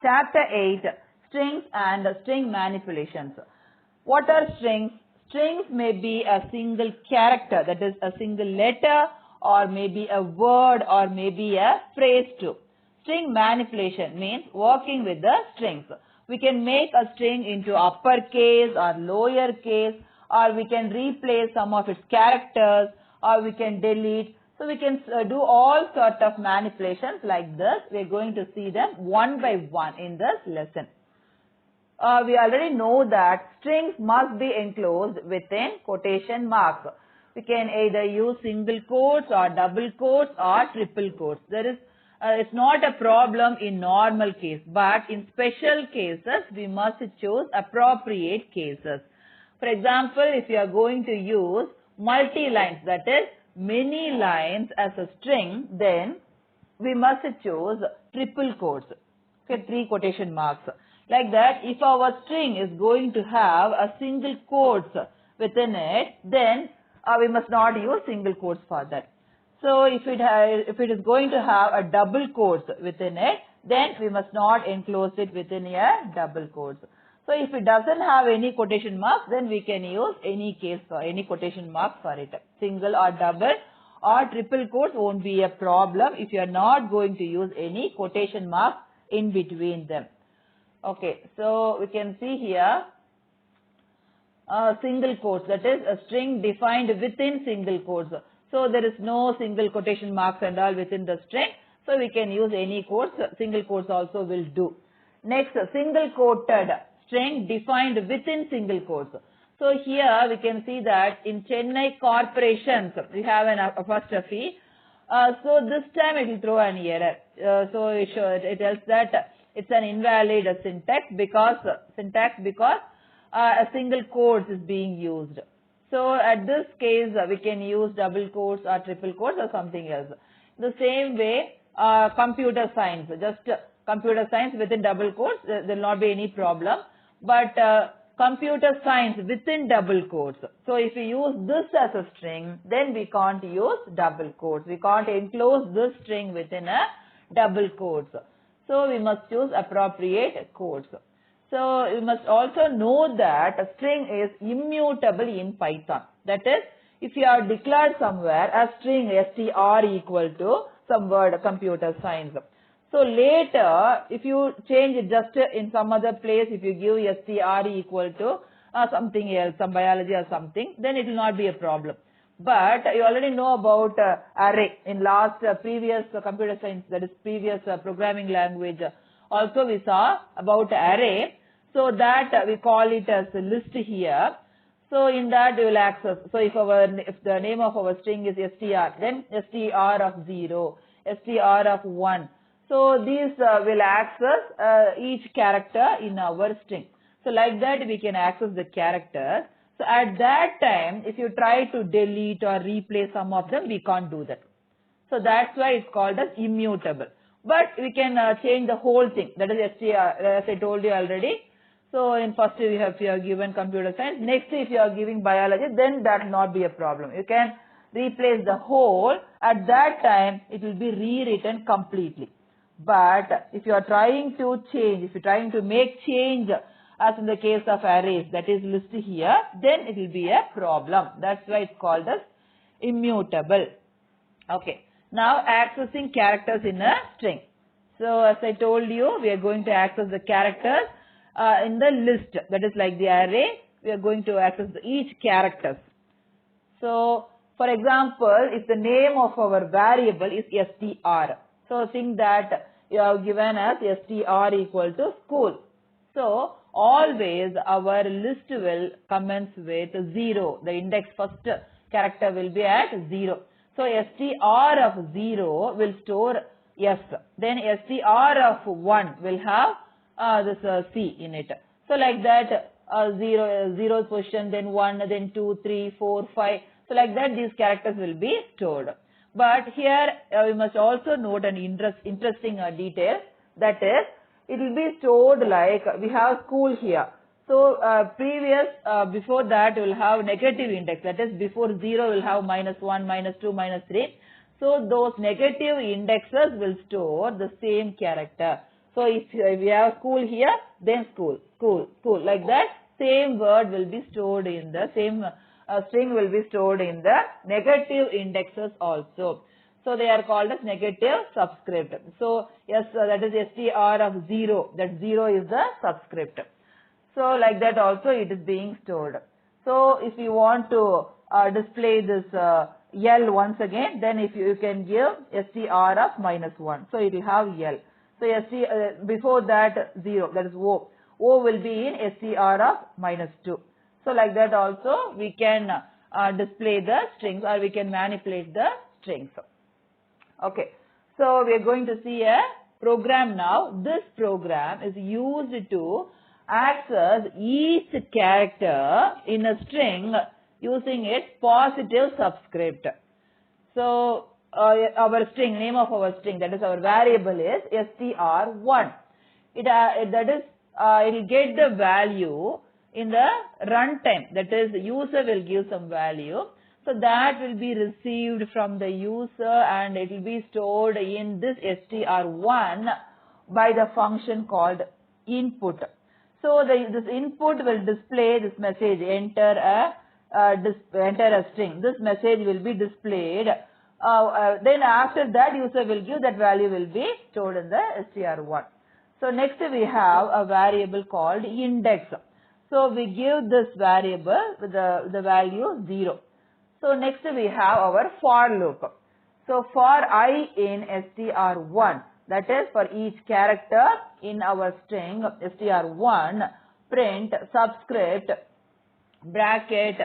Chapter 8, Strings and String Manipulations. What are strings? Strings may be a single character, that is a single letter, or maybe a word, or maybe a phrase too. String manipulation means working with the strings. We can make a string into uppercase or lowercase, or we can replace some of its characters, or we can delete. So we can do all sorts of manipulations like this. We are going to see them one by one in this lesson. We already know that strings must be enclosed within quotation marks. We can either use single quotes or double quotes or triple quotes. It's not a problem in normal case, but in special cases, we must choose appropriate cases. For example, if you are going to use multi-lines, that is many lines as a string, then we must choose triple quotes, okay, 3 quotation marks. Like that, if our string is going to have a single quotes within it, then we must not use single quotes for that. So if it is going to have a double quotes within it, then we must not enclose it within a double quotes. So if it doesn't have any quotation marks, then we can use any case for any quotation marks for it. Single or double or triple quotes won't be a problem if you are not going to use any quotation marks in between them. Okay, so we can see here single quotes, that is a string defined within single quotes. So there is no single quotation marks and all within the string. So we can use any quotes, single quotes also will do. Next, single quoted string defined within single quotes. So here we can see that in Chennai corporations, we have an apostrophe. So this time it will throw an error. So it tells that it's an invalid syntax because a single quotes is being used. So at this case, we can use double quotes or triple quotes or something else. The same way, computer science, just computer science within double quotes, there will not be any problem. But computer science within double quotes. So if we use this as a string, then we can't use double quotes. We can't enclose this string within a double quotes. So we must choose appropriate quotes. So you must also know that a string is immutable in Python. That is, if you have declared somewhere a string str equal to some word computer science. So later, if you change it just in some other place, if you give str equal to something else, some biology or something, then it will not be a problem. But you already know about array in last previous computer science, that is previous programming language. Also we saw about array. So that we call it as a list here. So in that we will access. So if the name of our string is str, then str of 0, str of 1. So these will access each character in our string. So like that we can access the characters. So at that time, if you try to delete or replace some of them, we can't do that. So that's why it's called as immutable. But we can change the whole thing. That is str, as I told you already. So in first if you are given computer science, next if you are giving biology, then that will not be a problem. You can replace the whole. At that time, it will be rewritten completely. But if you are trying to change, if you are trying to make change, as in the case of arrays, that is list here, then it will be a problem. That's why it's called as immutable. Okay. Now accessing characters in a string. So as I told you, we are going to access the characters in the list. That is like the array. We are going to access each characters. So for example, if the name of our variable is str. So think that you have given us str equal to school. So always our list will commence with 0. The index first character will be at 0. So str of 0 will store S. Then str of 1 will have this C in it. So like that 0 position, then 1, then 2, 3, 4, 5. So like that these characters will be stored. But here we must also note an interesting detail, that is, it will be stored like we have school here. So before that we will have negative index, that is before 0 will have -1, -2, -3. So those negative indexes will store the same character. So if we have school here, then school, school, school, like that, same word will be stored in the same string will be stored in the negative indexes also. So they are called as negative subscript. So yes, that is str of 0, that 0 is the subscript. So like that also it is being stored. So if you want to display this L once again, then if you can give str of -1. So it will have L. So before that 0, that is O. O will be in str of -2. So like that also we can display the strings, or we can manipulate the strings. Okay. So we are going to see a program now. This program is used to access each character in a string using its positive subscript. So our string, name of our string, that is our variable, is str1. It will get the value in the runtime, that is the user will give some value. So that will be received from the user and it will be stored in this str1 by the function called input. So this input will display this message, enter a string. This message will be displayed. Then after that user will give, that value will be stored in the str1. So next we have a variable called index. So we give this variable with the value 0. So next we have our for loop. So for I in str1, that is for each character in our string str1, print subscript bracket,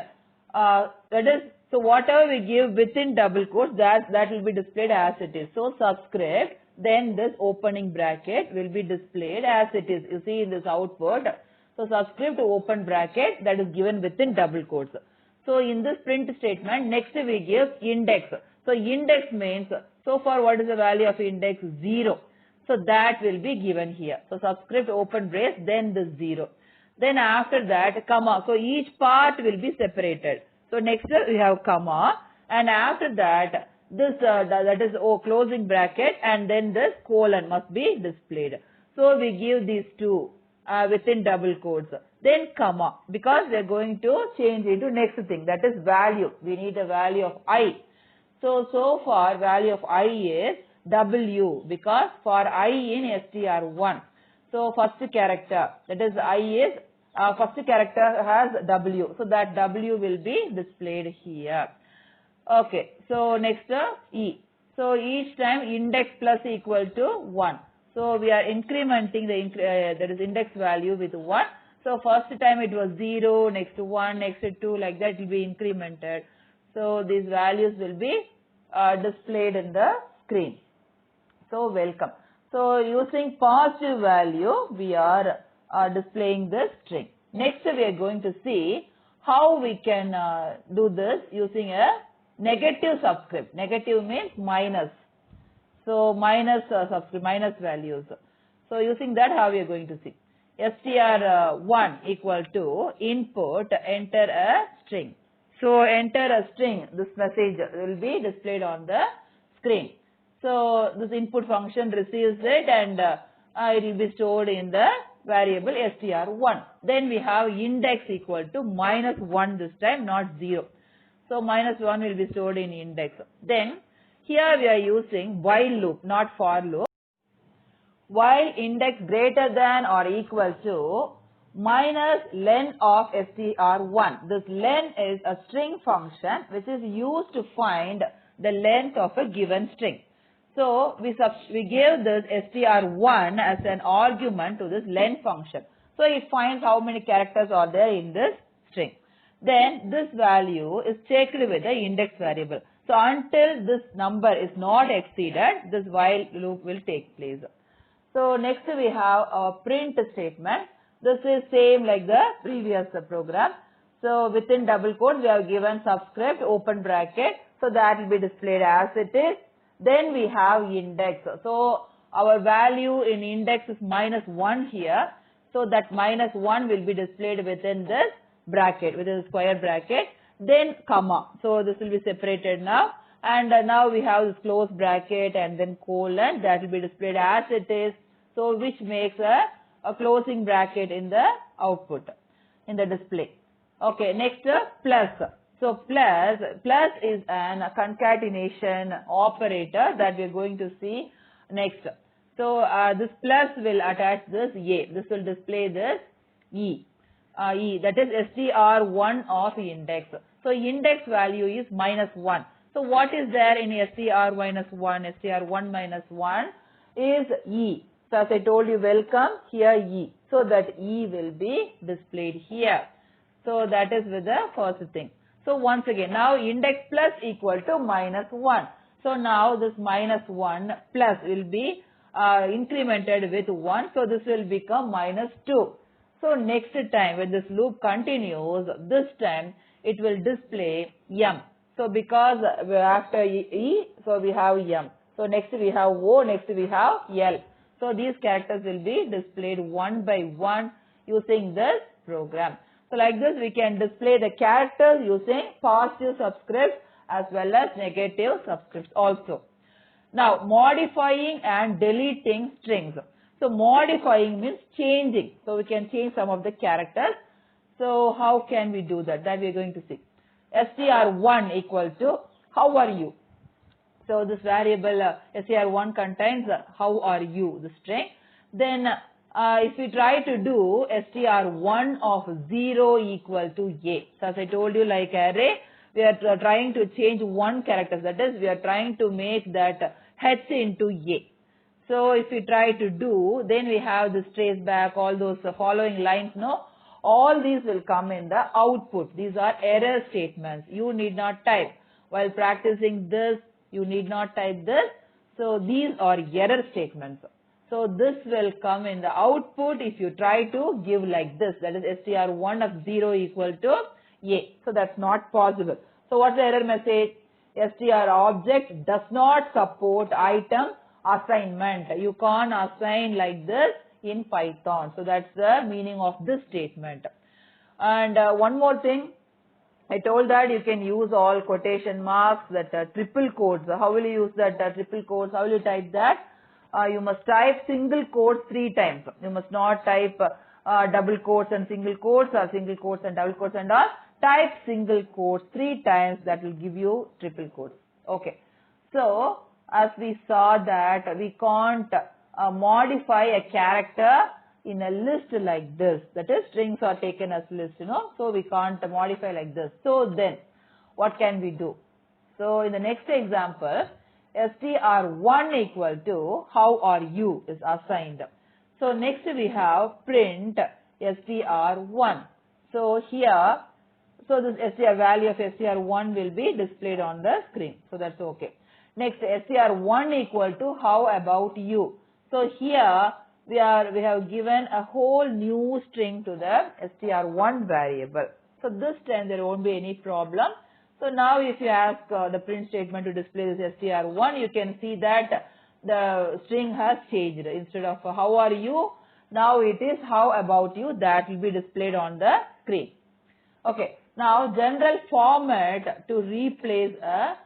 that is, so whatever we give within double quotes, that will be displayed as it is. So subscript, then this opening bracket will be displayed as it is. You see in this output. So subscript open bracket, that is given within double quotes. So in this print statement, next we give index. So index means, so far what is the value of index? 0. So that will be given here. So subscript open brace, then this 0. Then after that comma. So each part will be separated. So next we have comma, and after that this that is closing bracket, and then this colon must be displayed. So we give these two within double quotes. Then comma, because we are going to change into next thing, that is value. We need a value of I. So far value of I is W, because for I in str1. So first character, that is I is first character has W. So that W will be displayed here. Okay. So next E. So each time index plus equal to 1. So we are incrementing the that is index value with 1. So first time it was 0, next 1, next 2, like that will be incremented. So these values will be displayed in the screen. So welcome. So using positive value, we are displaying this string. Next we are going to see how we can do this using a negative subscript. Negative means minus. So minus subscript, minus values. So using that, how we are going to see? str1 equal to input, enter a string. So enter a string, this message will be displayed on the screen. So this input function receives it, and it will be stored in the variable str1. Then we have index equal to -1 this time, not 0. So -1 will be stored in index. Then here we are using while loop, not for loop. While index greater than or equal to minus len of str1. This len is a string function which is used to find the length of a given string. So we give this str1 as an argument to this len function. So it finds how many characters are there in this string. Then this value is checked with the index variable. So until this number is not exceeded, this while loop will take place. So next we have our print statement. This is same like the previous program. So within double quotes we have given subscript, open bracket. So that will be displayed as it is. Then we have index. So our value in index is -1 here. So that -1 will be displayed within this bracket, within the square bracket. Then comma. So this will be separated now. And now we have this close bracket and then colon, that will be displayed as it is. So which makes a closing bracket in the output, in the display. Okay, next plus. So plus is an concatenation operator that we are going to see next. So this plus will attach this A. This will display this E. That is str1 of index. So index value is -1. So what is there in str minus 1? str1 minus 1 is E. So as I told you, welcome, here E. So that E will be displayed here. So that is with the first thing. So once again, now index plus equal to -1. So now this -1 plus will be incremented with 1. So this will become -2. So next time when this loop continues, this time it will display M. So because after E, so we have M. So next we have O, next we have L. So these characters will be displayed one by one using this program. So like this we can display the characters using positive subscripts as well as negative subscripts also. Now modifying and deleting strings. So modifying means changing. So we can change some of the characters. So how can we do that? That we are going to see. str1 equal to how are you? So this variable str1 contains how are you, the string. Then if we try to do str1 of 0 equal to A. So as I told you, like array, we are trying to change one character. That is, we are trying to make that H into A. So if we try to do, then we have this trace back, all those following lines, no? All these will come in the output. These are error statements. You need not type. While practicing this, you need not type this. So these are error statements. So this will come in the output if you try to give like this. That is str1 of 0 equal to A. So that's not possible. So what's the error message? str object does not support item assignment. You can't assign like this in Python. So that's the meaning of this statement. And one more thing, I told that you can use all quotation marks, that triple quotes. How will you use that triple quotes? How will you type that? You must type single quotes 3 times. You must not type double quotes and single quotes, or single quotes and double quotes and all. Type single quotes 3 times. That will give you triple quotes. Okay. So as we saw that we can't modify a character in a list like this. That is, strings are taken as list, so we can't modify like this. So then what can we do? So in the next example, str1 equal to how are you is assigned. So next we have print str1. So here, so this str value of str1 will be displayed on the screen. So that's okay. Next, str1 equal to how about you. So here we have given a whole new string to the str1 variable. So this time there won't be any problem. So now if you ask the print statement to display this str1, you can see that the string has changed. Instead of how are you, now it is how about you. That will be displayed on the screen. Okay. Now general format to replace a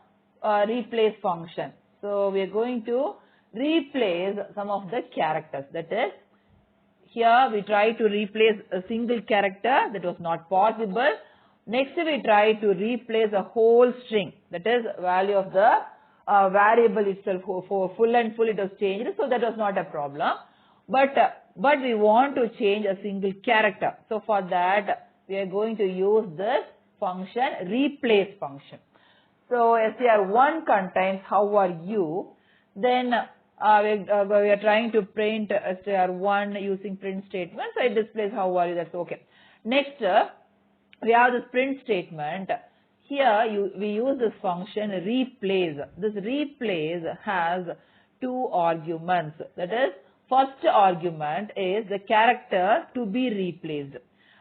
replace function. So we are going to replace some of the characters. That is, here we try to replace a single character. That was not possible. Next we try to replace a whole string. That is, value of the variable itself. For full and full it was changed. So that was not a problem. But we want to change a single character. So for that we are going to use this function, replace function. So str1 contains how are you. Then we are trying to print str1 using print statement. So it displays how are you. That's okay. Next we have this print statement. Here we use this function replace. This replace has 2 arguments. That is, first argument is the character to be replaced.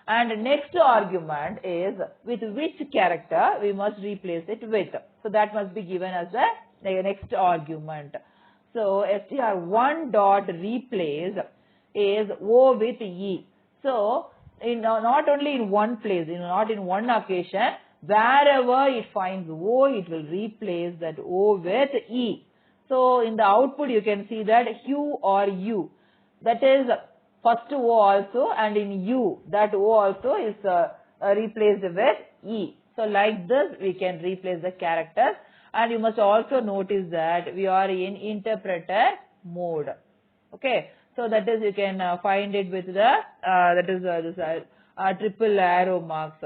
And next argument is with which character we must replace it with. So that must be given as the next argument. So str1 dot replace is O with E. So not only in one place, not in one occasion, wherever it finds O, it will replace that O with E. So in the output you can see that Hugh or you. that is first O also, and in U that O also is replaced with E. So like this we can replace the characters, and you must also notice that we are in interpreter mode. Okay, so that is you can find it with the this triple arrow marks.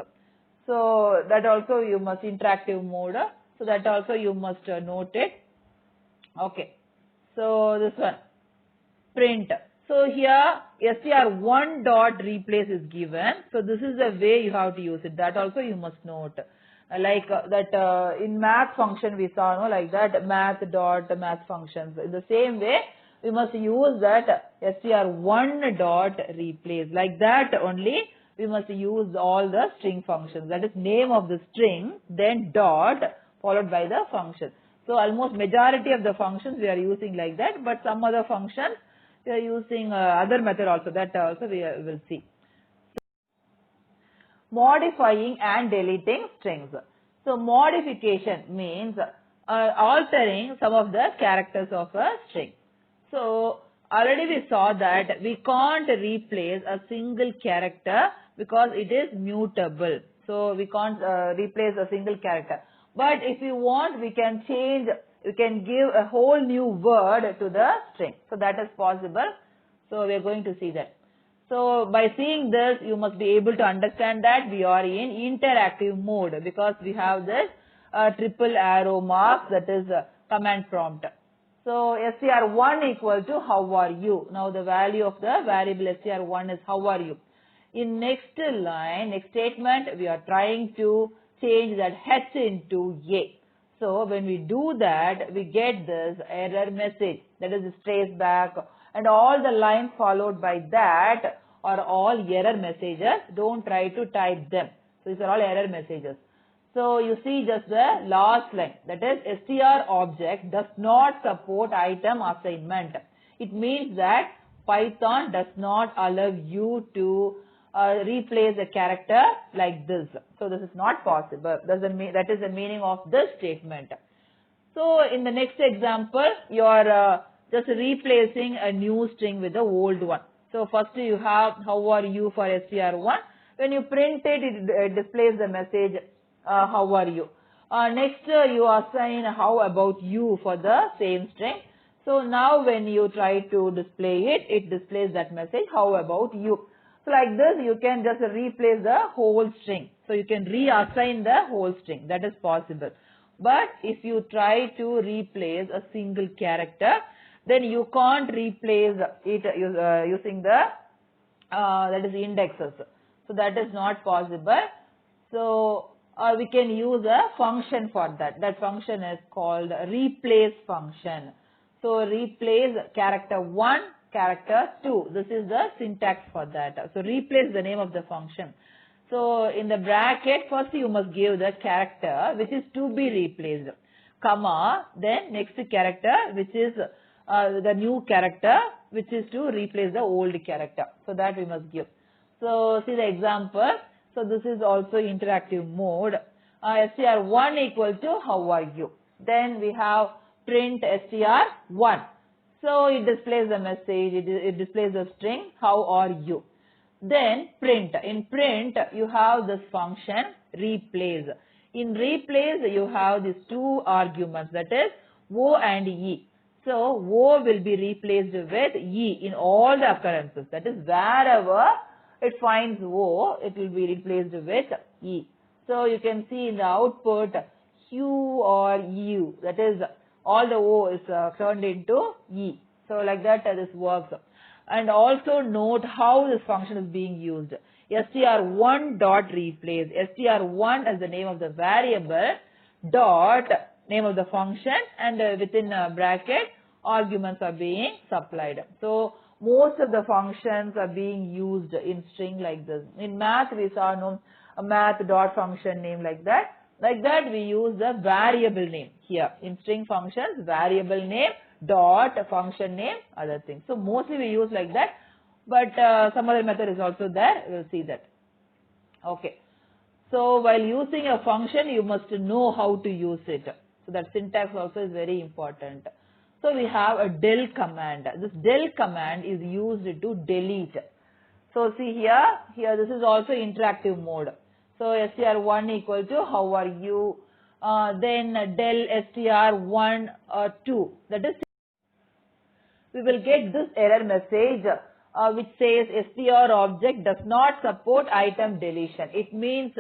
So that also you must interactive mode. So that also you must note it. Okay, so this one print. So here str1 dot replace is given. So this is the way you have to use it. That also you must note. That in math function we saw, no, like that math dot math functions. In the same way we must use that str1 dot replace. Like that only we must use all the string functions. That is name of the string, then dot followed by the function. So almost majority of the functions we are using like that, but some other functions we are using other method also. That also we will see. Modifying and deleting strings. So modification means altering some of the characters of a string. So already we saw that we can't replace a single character because it is mutable. So we can't replace a single character. But if you want, we can change, we can give a whole new word to the string. So that is possible. So we are going to see that. So by seeing this, you must be able to understand that we are in interactive mode because we have this triple arrow mark, that is command prompt. So str1 equal to how are you. Now the value of the variable str1 is how are you. In next line, next statement, we are trying to change that H into A. So when we do that, we get this error message, that is trace back, and all the lines followed by that are all error messages. Don't try to type them. So these are all error messages. So you see just the last line, that is str object does not support item assignment. It means that Python does not allow you to replace a character like this. So this is not possible. That is the meaning of this statement. So in the next example, you are just replacing a new string with the old one. So first you have how are you for str1. When you print it, it displays the message how are you. Next you assign how about you for the same string. So now when you try to display it, it displays that message how about you. So like this you can just replace the whole string. So you can reassign the whole string. That is possible. But if you try to replace a single character, then you can't replace it using the that is indexes. So that is not possible. So we can use a function for that. That function is called replace function. So replace character 1, character 2. This is the syntax for that. So replace the name of the function. So in the bracket, first you must give the character which is to be replaced, comma, then next character which is the new character which is to replace the old character. So that we must give. So see the example. So this is also interactive mode. str1 equal to how are you. Then we have print str1. So it displays the message, it displays the string how are you. Then print. In print you have this function replace. In replace you have these two arguments, that is O and E. So O will be replaced with E in all the occurrences. That is wherever it finds O, it will be replaced with E. So you can see in the output Q or U, that is all the O is turned into E. So like that this works. And also note how this function is being used. str1 dot replace. str1 is the name of the variable, dot name of the function, and within bracket arguments are being supplied. So most of the functions are being used in string like this. In math we saw a math dot function name like that. Like that we use the variable name here. In string functions, variable name dot function name, other things. So mostly we use like that, but some other method is also there. We'll see that. Okay. So while using a function, you must know how to use it. So that syntax also is very important. So we have a del command. This del command is used to delete. So see here this is also interactive mode. So str1 equal to how are you, then del str1 2, that is, we will get this error message which says str object does not support item deletion. It means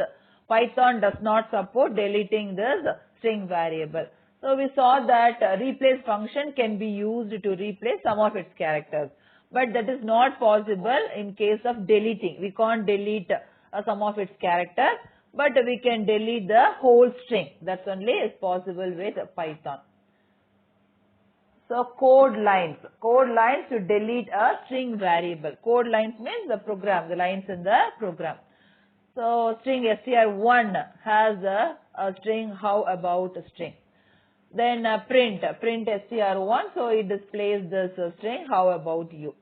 Python does not support deleting this string variable. So we saw that replace function can be used to replace some of its characters, but that is not possible in case of deleting. We can't delete some of its characters, but we can delete the whole string. That's only is possible with Python. So code lines to delete a string variable. Code lines means the program, the lines in the program. So string str1 has a string how about a string. Then print str1, so it displays this string how about you.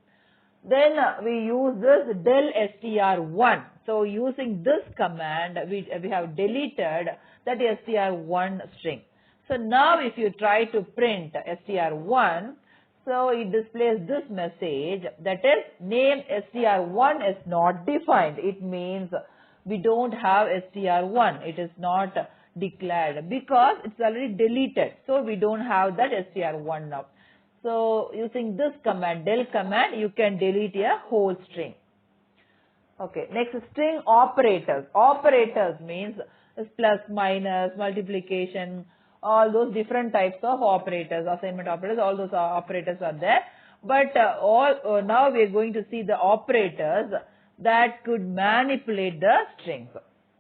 Then we use this del str1. So using this command, we have deleted that str1 string. So now if you try to print str1, so it displays this message, that is name str1 is not defined. It means we don't have str1. It is not declared because it's already deleted. So we don't have that str1 now. So using this command, del command, you can delete a whole string. Okay, next string operators. Operators means plus, minus, multiplication, all those different types of operators, assignment operators, all those operators are there. But now we are going to see the operators that could manipulate the strings.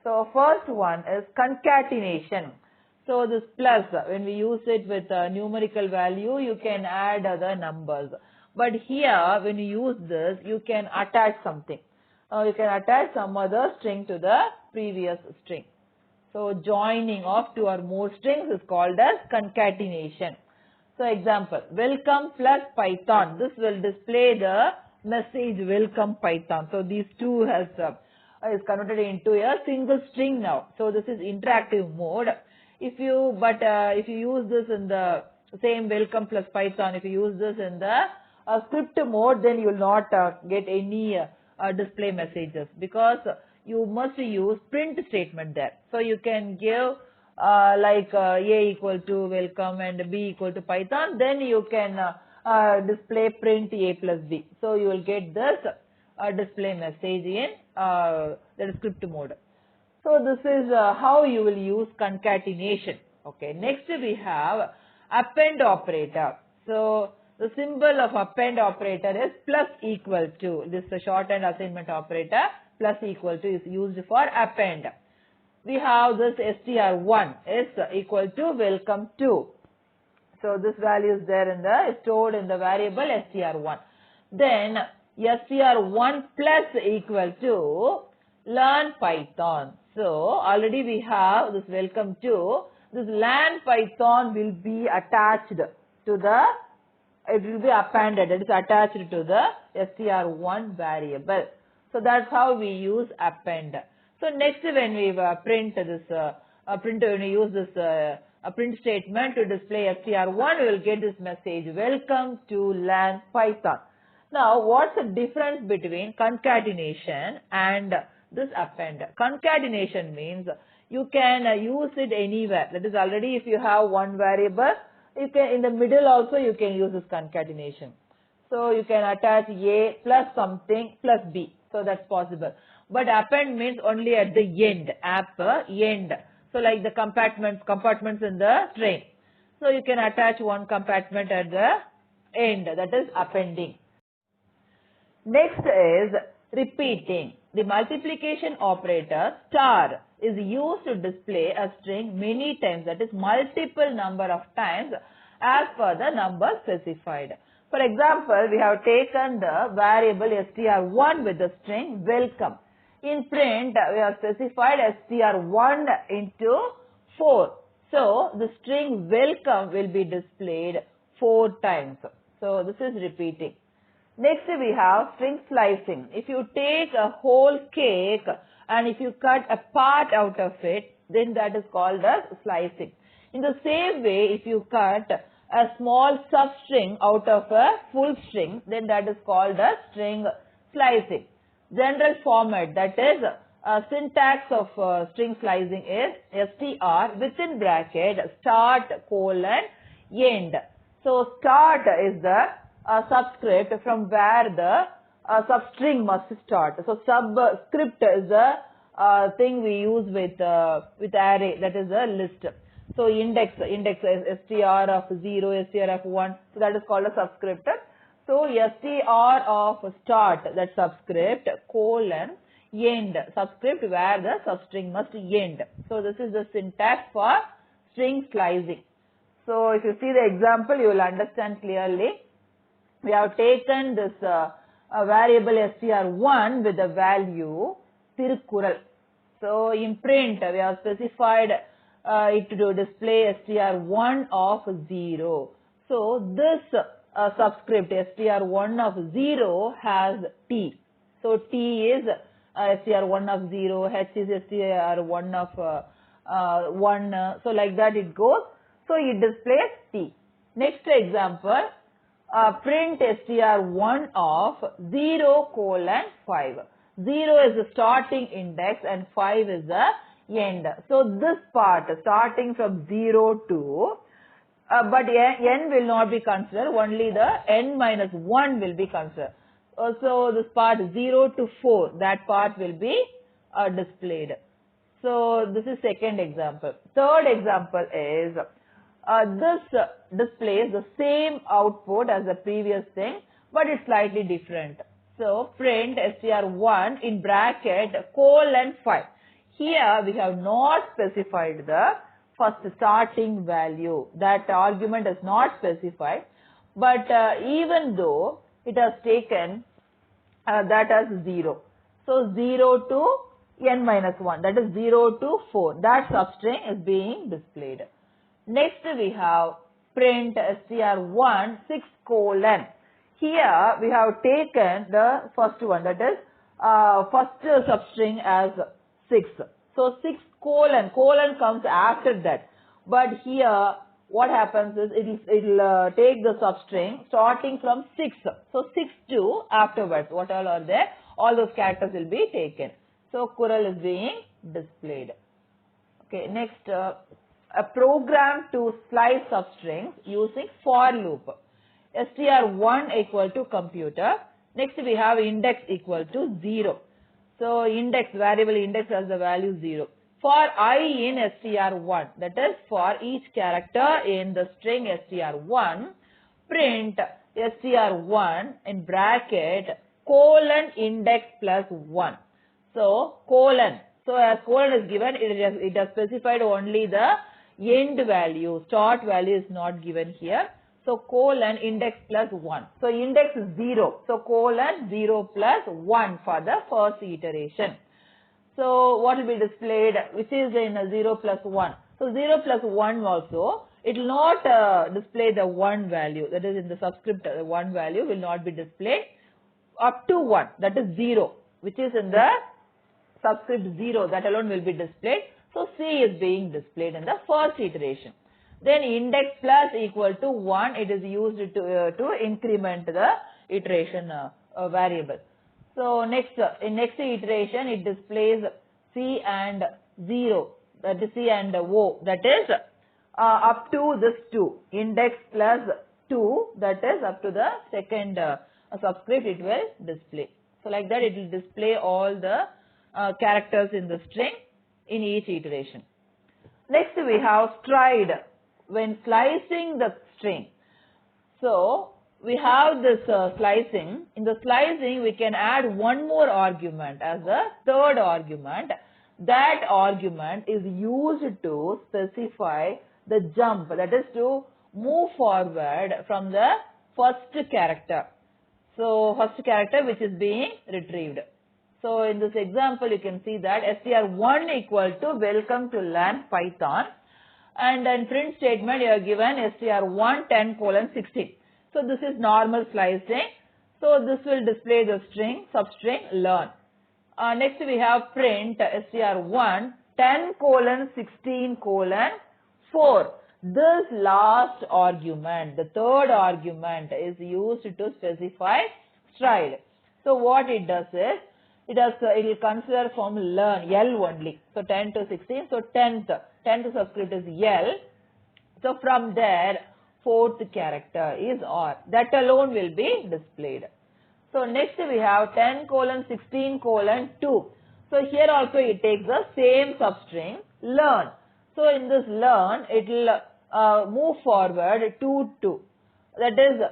So first one is concatenation. So this plus, when we use it with a numerical value, you can add the numbers. But here, when you use this, you can attach something. You can attach some other string to the previous string. So joining of two or more strings is called as concatenation. So example, welcome plus Python. This will display the message welcome Python. So these two is converted into a single string now. So this is interactive mode. If you use this in the same welcome plus Python, if you use this in the script mode, then you will not get any display messages, because you must use print statement there. So you can give like a equal to welcome and b equal to Python, then you can display print a plus b. So you will get this display message in the script mode. So this is how you will use concatenation. Okay, next we have append operator. So the symbol of append operator is plus equal to. This is a shorthand assignment operator. Plus equal to is used for append. We have this str1 is equal to welcome to. So this value is there in the stored in the variable str1. Then str1 plus equal to learn Python. So already we have this welcome to. This learn Python will be attached to the, it will be appended, it is attached to the str1 variable. So that's how we use append. So next, when we print this, when we use this print statement to display str1, we will get this message, welcome to learn Python. Now, what's the difference between concatenation and this append? Concatenation means you can use it anywhere. That is, already if you have one variable, you can, in the middle also you can use this concatenation. So you can attach a plus something plus b. So that's possible. But append means only at the end, end. So like the compartments in the train. So you can attach one compartment at the end, that is appending. Next is repeating. The multiplication operator star is used to display a string many times, that is multiple number of times as per the number specified. For example, we have taken the variable str1 with the string welcome. In print, we have specified str1 into 4. So, the string welcome will be displayed 4 times. So, this is repeating. Next, we have string slicing. If you take a whole cake and if you cut a part out of it, then that is called as slicing. In the same way, if you cut a small substring out of a full string, then that is called a string slicing. General format, that is syntax of string slicing is str within bracket start colon end. So start is the subscript from where the substring must start. So subscript is the thing we use with array, that is a list. So index is str of 0, str of 1, so that is called a subscript. So str of start, that subscript, colon end, subscript where the substring must end. So this is the syntax for string slicing. So if you see the example, you will understand clearly. We have taken this variable str1 with the value Tirukkural. So in print we have specified it to display str1 of 0. So this subscript str1 of 0 has T. So T is str1 of 0, H is str1 of 1, so like that it goes. So it displays T. Next example, print str1 of 0 colon 5. 0 is the starting index and 5 is the end. So this part starting from 0 to but n will not be considered, only the n minus 1 will be considered. So this part 0 to 4, that part will be displayed. So this is second example. Third example is this displays the same output as the previous thing, but it's slightly different. So print str1 in bracket colon 5. Here we have not specified the first starting value. That argument is not specified, but even though it has taken that as 0. So 0 to n minus 1, that is 0 to 4. That substring is being displayed. Next we have print str1 6 colon. Here we have taken the first one, that is first substring as 6. So 6 colon comes after that. But here what happens is it will take the substring starting from 6. So 6 to afterwards, what all are there, all those characters will be taken. So Kural is being displayed. Okay, next a program to slice substrings using for loop. str1 equal to computer. Next we have index equal to 0. So index, variable index has the value 0. For I in str1, that is for each character in the string str1, print str1 in bracket colon index plus 1. So colon. So as colon is given, it has specified only the end value. Start value is not given here. So colon index plus 1. So index is 0. So colon 0 plus 1 for the first iteration. So what will be displayed, which is in 0 plus 1. So 0 plus 1 also, it will not display the 1 value, that is in the subscript, the 1 value will not be displayed up to 1, that is 0, which is in the subscript 0, that alone will be displayed. So C is being displayed in the first iteration. Then index plus equal to 1, it is used to increment the iteration variable. So next, in next iteration, it displays C and 0, that is C and O, that is up to this 2, index plus 2, that is up to the second subscript it will display. So like that it will display all the characters in the string in each iteration. Next we have stride when slicing the string. So we have this slicing. In the slicing we can add one more argument as a third argument. That argument is used to specify the jump, that is to move forward from the first character. So first character which is being retrieved. So in this example you can see that str1 equal to welcome to learn Python, and in print statement you are given str1 10 colon 16. So this is normal slicing. So this will display the string, substring learn. Next we have print str1 10 colon 16 colon 4. this last argument, the third argument, is used to specify stride. So what it does is, it will consider from learn, L only. So 10 to 16, so 10th subscript is L. So from there, fourth character is R. That alone will be displayed. So next we have 10:16:2. So here also it takes the same substring learn. So in this learn, it will move forward 2, 2. That is,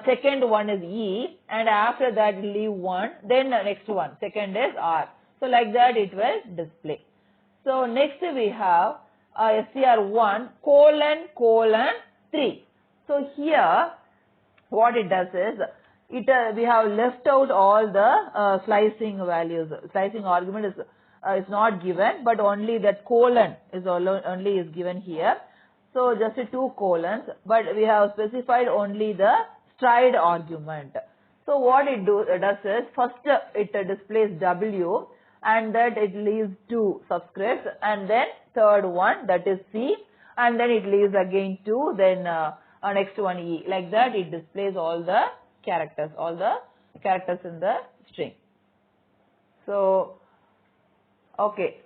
second one is E, and after that leave 1, then next one, second is R. So like that it will display. So next we have str1::3. So here what it does is, we have left out all the slicing values. Slicing argument is not given, but only that colon is only is given here. So just 2 colons, but we have specified only the stride argument. So what it does is, first it displays W, and that it leaves 2 subscripts, and then third one, that is C, and then it leaves again 2, then next one E. Like that it displays all the characters in the string. So, okay.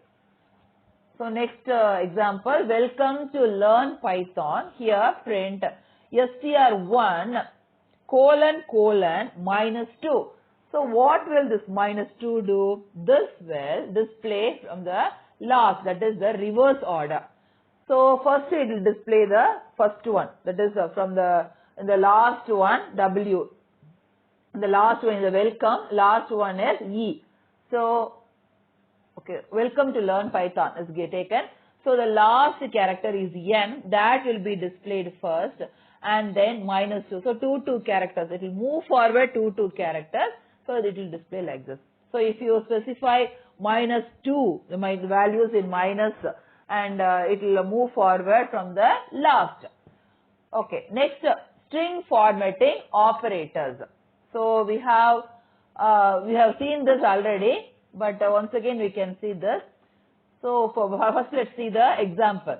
So next example, welcome to learn Python. Here print str1::-2. So what will this -2 do? This will display from the last, that is the reverse order. So first it will display the first one, that is from in the last one W. The last one is the welcome, last one is E. So, okay, welcome to learn Python is taken. So the last character is N, that will be displayed first, and then -2. So 2 characters, it will move forward 2 characters, so it will display like this. So if you specify -2, the values in minus, and it will move forward from the last. Okay, next, string formatting operators. So we have seen this already, but once again we can see this. So first let's see the example,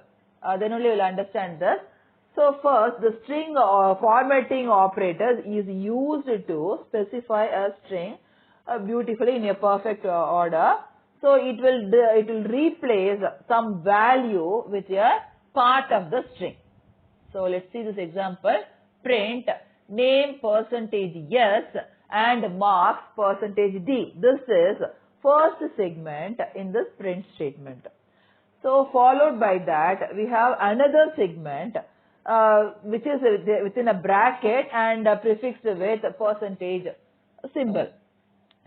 then only we'll understand this. So first, the string formatting operators is used to specify a string beautifully in a perfect order. So it will replace some value with a part of the string. So let's see this example. Print name %s and marks %d. This is first segment in this print statement. So followed by that, we have another segment which is within a bracket and prefixed with a percentage symbol.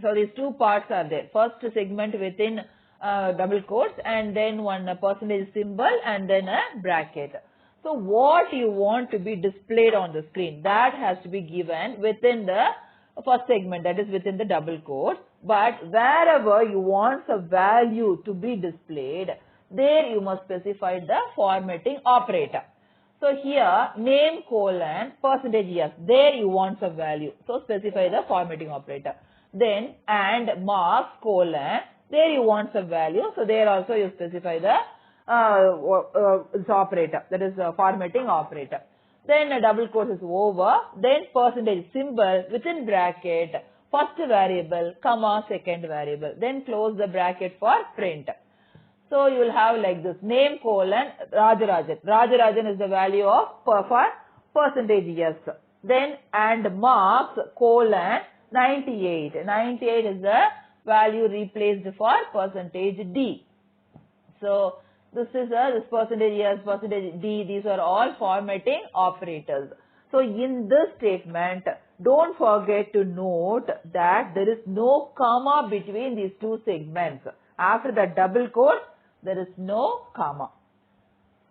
So these 2 parts are there. First segment within double quotes, and then one percentage symbol, and then a bracket. So what you want to be displayed on the screen, that has to be given within the first segment, that is within the double quotes. But wherever you want a value to be displayed, there you must specify the formatting operator. So here name : %s, there you want some value, so specify the formatting operator. Then and marks : there you want some value, so there also you specify the operator, that is formatting operator. Then a double quote is over, then percentage symbol within bracket, first variable, comma, second variable, then close the bracket for print. So you will have like this, name : Rajarajan. Rajarajan is the value of for %s. Then and marks : 98. 98 is the value replaced for %d. So this is this %s, %d, these are all formatting operators. So in this statement, don't forget to note that there is no comma between these 2 segments. After the double quote, there is no comma.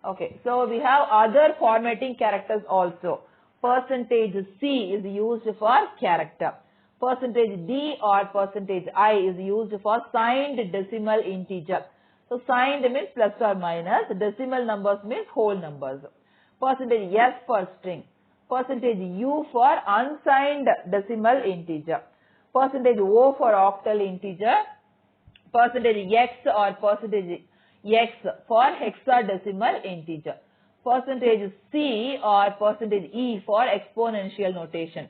Okay, so we have other formatting characters also. %c is used for character. %d or %i is used for signed decimal integer. So signed means plus or minus, decimal numbers means whole numbers. %s for string, %u for unsigned decimal integer, %o for octal integer, %x or %x for hexadecimal integer, %C or %E for exponential notation.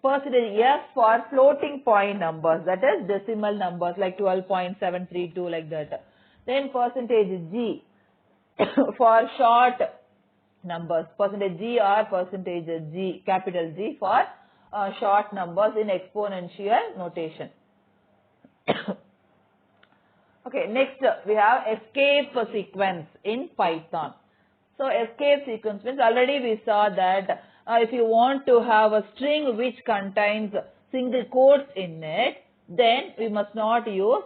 %F for floating point numbers, that is decimal numbers like 12.732 like that. Then %G for short numbers, %G or %G, capital G for short numbers in exponential notation. Okay, next we have escape sequence in Python. So escape sequence means already we saw that if you want to have a string which contains single quotes in it, then we must not use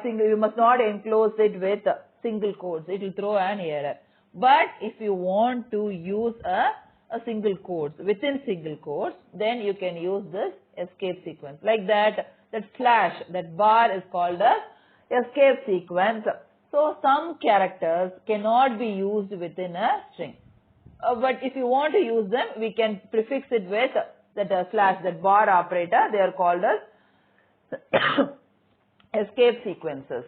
we must not enclose it with single quotes. It will throw an error. But if you want to use a single quotes within single quotes, then you can use this escape sequence. Like that slash, that bar is called as escape sequence. So some characters cannot be used within a string. But if you want to use them, we can prefix it with that slash, that bar operator. They are called as escape sequences.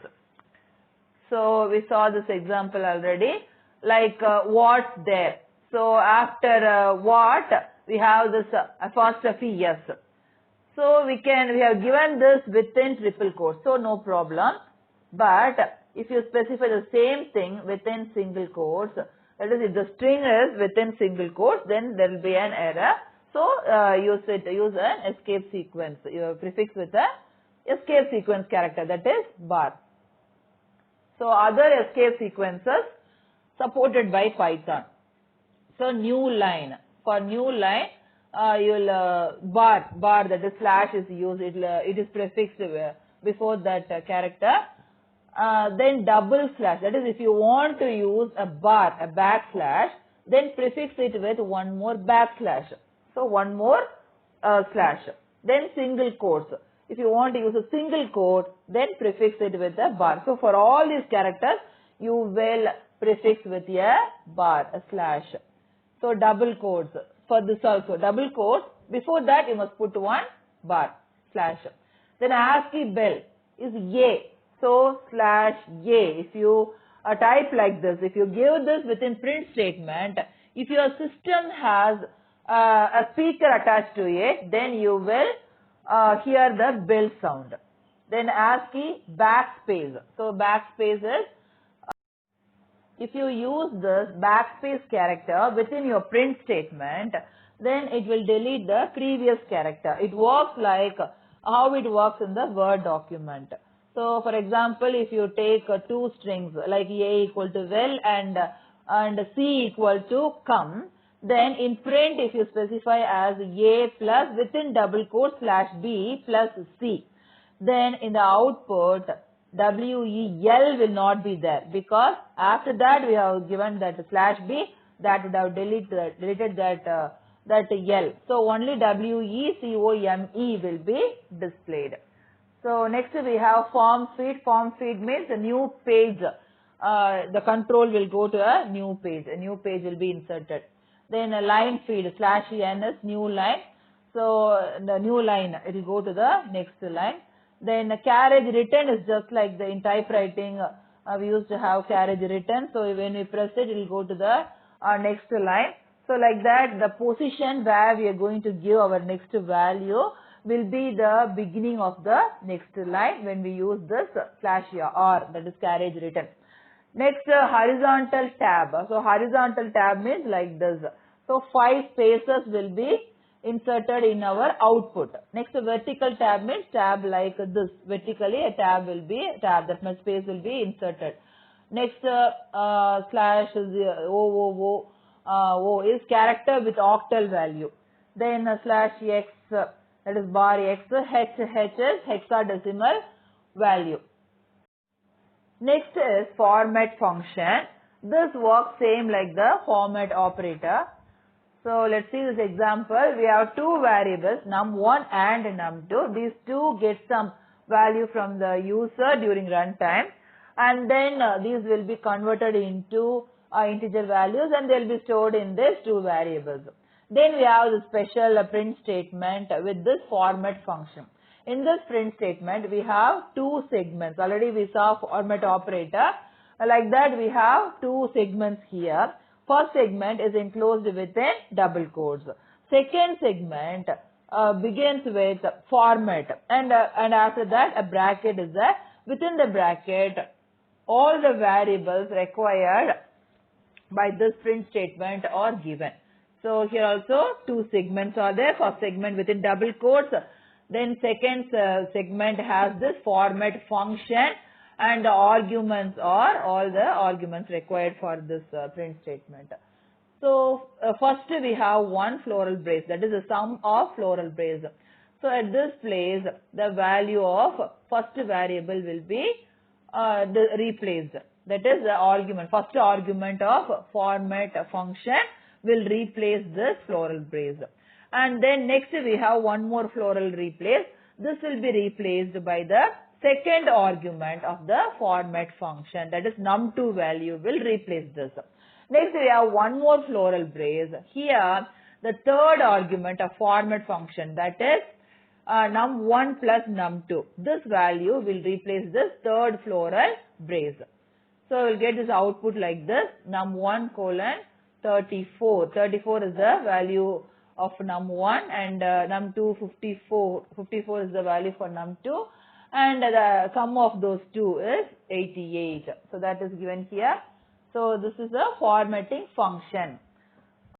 So we saw this example already, like what's there. So after what, we have this apostrophe S. So we have given this within triple quotes, so no problem. But if you specify the same thing within single quotes, that is, if the string is within single quotes, then there will be an error. So use an escape sequence. You prefix with a escape sequence character, that is bar. So other escape sequences supported by Python. So new line. For new line, you'll bar, that is slash is used. It is prefixed before that character. Then double slash, that is, if you want to use a bar, a backslash, then prefix it with one more backslash. So one more slash. Then single quotes. If you want to use a single quote, then prefix it with a bar. So for all these characters, you will prefix with a bar, a slash. So double quotes. For this also, double quotes. Before that, you must put one bar, slash. Then ASCII bell is A. So slash A. If you type like this, if you give this within print statement, if your system has a speaker attached to it, then you will hear the bell sound. Then Ascii Backspace. So backspace is, if you use this backspace character within your print statement, then it will delete the previous character. It works like how it works in the Word document. So for example, if you take two strings like A equal to well and C equal to come, then in print if you specify as A plus within double quote slash B plus C, then in the output WEL will not be there, because after that we have given that slash B, that would have deleted that L. So only WECOME will be displayed. So next we have form feed. Form feed means a new page. The control will go to a new page. A new page will be inserted. Then a line feed slash N is new line. So the new line, it will go to the next line. Then carriage return is just like in typewriting, we used to have carriage return. So when we press it, it will go to the next line. So like that, the position where we are going to give our next value will be the beginning of the next line when we use this slash R, that is carriage return. Next, horizontal tab. So horizontal tab means like this. So 5 spaces will be inserted in our output. Next, vertical tab means tab like this. Vertically a tab will be tab, that much space will be inserted. Next, slash O is character with octal value. Then slash X, that is bar X, H is hexadecimal value. Next is format function. This works same like the format operator. So let's see this example. We have two variables, num1 and num2. These two get some value from the user during runtime, and then these will be converted into integer values, and they will be stored in these two variables. Then we have the special print statement with this format function. In this print statement, we have two segments. Already we saw format operator. Like that, we have two segments here. first segment is enclosed within double quotes. Second segment begins with format, and after that a bracket is there. Within the bracket, all the variables required by this print statement are given. So here also two segments are there. First segment within double quotes, then second segment has this format function, and the arguments are all the arguments required for this print statement. So first we have one floral brace, that is the sum of floral brace. So at this place the value of first variable will be replaced. That is the argument, first argument of format function will replace this floral brace. And then next we have one more floral replace. This will be replaced by the second argument of the format function, that is num2 value will replace this. Next we have one more floral brace. Here the third argument of format function, that is num1 plus num2. This value will replace this third floral brace. So we will get this output like this, num1 colon 34. 34 is the value of num1, and num2 54. 54 is the value for num2, and the sum of those two is 88. So that is given here. So this is a formatting function.